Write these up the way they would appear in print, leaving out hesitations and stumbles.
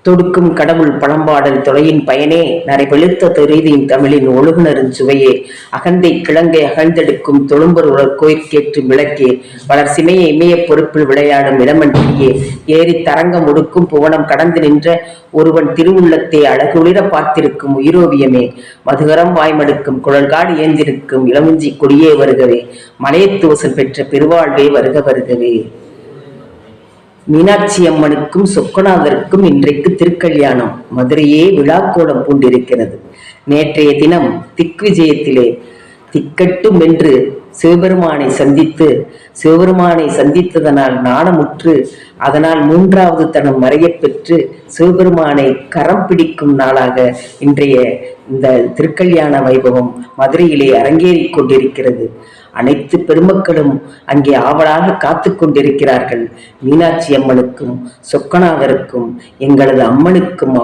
தொடுக்கும் கடவுள் பழம்பாடல் தொலையின் பயனே நரைவெளுத்த தெரிதியின் தமிழின் ஒழுகுனரின் சுவையே அகந்தை கிழங்கை அகழ்ந்தெடுக்கும் தொழும்பர் கோயிற்கேற்றும் விளக்கே வளர் சிமையை இமயப் பொறுப்பில் விளையாடும் இளமன்றியே ஏறி தரங்கம் ஒடுக்கும் புவனம் கடந்து நின்ற ஒருவன் திருவுள்ளத்தை அழகுளிர பார்த்திருக்கும் உயிரோவியமே மதுகரம் வாய்மடுக்கும் குழல்காடு ஏந்திருக்கும் இளமுஞ்சி கொடியே வருகவே மலையத்துவசல் பெற்ற பெருவாழ்வே வருக வருகவே. மீனாட்சி அம்மனுக்கும் சொக்கநாதருக்கும் இன்றைக்கு திருக்கல்யாணம். மதுரையே விழாக்கோலம் பூண்டிருக்கிறது. நேற்றைய தினம் திக்விஜயத்திலே திக்கட்டும் என்று சிவபெருமானை சந்தித்ததனால் நாணமுற்று அதனால் மூன்றாவது தனம் மறையப் பெற்று சிவபெருமானை கரம் பிடிக்கும் நாளாக இன்றைய இந்த திருக்கல்யாண வைபவம் மதுரையிலே அரங்கேறிக் கொண்டிருக்கிறது. அனைத்து பெருமக்களும் அங்கே ஆவலாக காத்து கொண்டிருக்கிறார்கள். மீனாட்சி அம்மனுக்கும் சொக்கநாதருக்கும் எங்களது அம்மனுக்கும்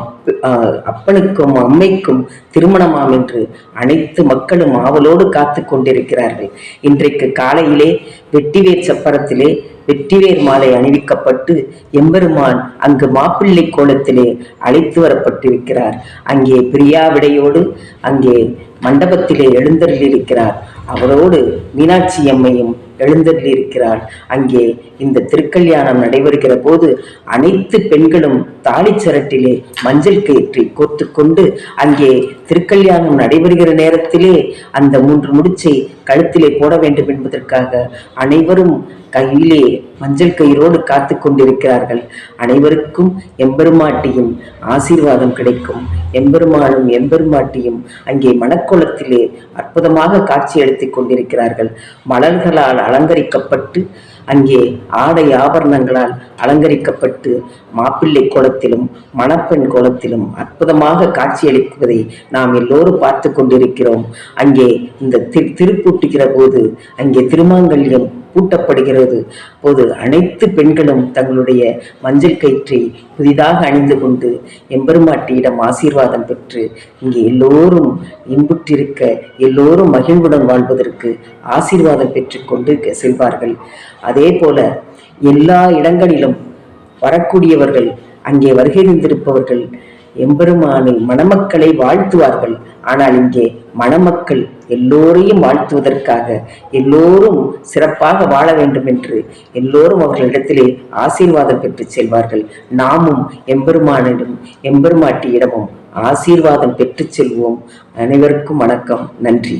அப்பனுக்கும் அம்மைக்கும் திருமணமாம் என்று அனைத்து மக்களும் ஆவலோடு காத்து கொண்டிருக்கிறார்கள். இன்றைக்கு காலையிலே வெட்டிவேர் சப்பரத்திலே வெற்றிவேர் மாலை அணிவிக்கப்பட்டு எம்பெருமான் அங்கு மாப்பிள்ளை கோலத்திலே அழைத்து வரப்பட்டிருக்கிறார். அங்கே பிரியா விடையோடு அங்கே மண்டபத்திலே எழுந்தருளியிருக்கிறார். அவரோடு மீனாட்சி அம்மையும் எழுந்தருளியிருக்கிறார். அங்கே இந்த திருக்கல்யாணம் நடைபெறுகிற போது அனைத்து பெண்களும் தாலிச்சரட்டிலே மஞ்சள் கயிற்றை கோர்த்து கொண்டு அங்கே திருக்கல்யாணம் நடைபெறுகிற நேரத்திலே அந்த 3 முடிச்சை கழுத்திலே போட வேண்டும் என்பதற்காக அனைவரும் கையிலே மஞ்சள் கயிறோடு காத்து கொண்டிருக்கிறார்கள். அனைவருக்கும் எம்பெருமாட்டியும் ஆசீர்வாதம் கிடைக்கும். எம்பெருமானும் எம்பெருமாட்டியும் அங்கே மணக்கோலத்திலே அற்புதமாக காட்சி அளித்துக் கொண்டிருக்கிறார்கள். மலர்களால் அலங்கரிக்கப்பட்டு அங்கே ஆடை ஆபரணங்களால் அலங்கரிக்கப்பட்டு மாப்பிள்ளை கோலத்திலும் மணப்பெண் கோலத்திலும் அற்புதமாக காட்சியளிப்பதை நாம் எல்லோரும் பார்த்து கொண்டிருக்கிறோம். அங்கே இந்த திருப்பூட்டுகிற போது அங்கே திருமாங்கல்யம் பூட்டப்படுகிறது போது அனைத்து பெண்களும் தங்களுடைய மஞ்சள் கயிற்றை புதிதாக அணிந்து கொண்டு எம்பெருமாட்டியிடம் ஆசீர்வாதம் பெற்று இங்கே எல்லோரும் இன்புற்றிருக்க எல்லோரும் மகிழ்வுடன் வாழ்வதற்கு ஆசீர்வாதம் பெற்று கொண்டு செல்வார்கள். அதே போல எல்லா இடங்களிலும் வரக்கூடியவர்கள் அங்கே வருகை தந்திருப்பவர்கள் எம்பெருமானை மணமக்களை வாழ்த்துவார்கள். ஆனால் இங்கே மணமக்கள் எல்லோரையும் வாழ்த்துவதற்காக எல்லோரும் சிறப்பாக வாழ வேண்டும் என்று எல்லோரும் அவர்களிடத்திலே ஆசீர்வாதம் பெற்று செல்வார்கள். நாமும் எம்பெருமானிடம் எம்பெருமாட்டியிடமும் ஆசீர்வாதம் பெற்று செல்வோம். அனைவருக்கும் வணக்கம். நன்றி.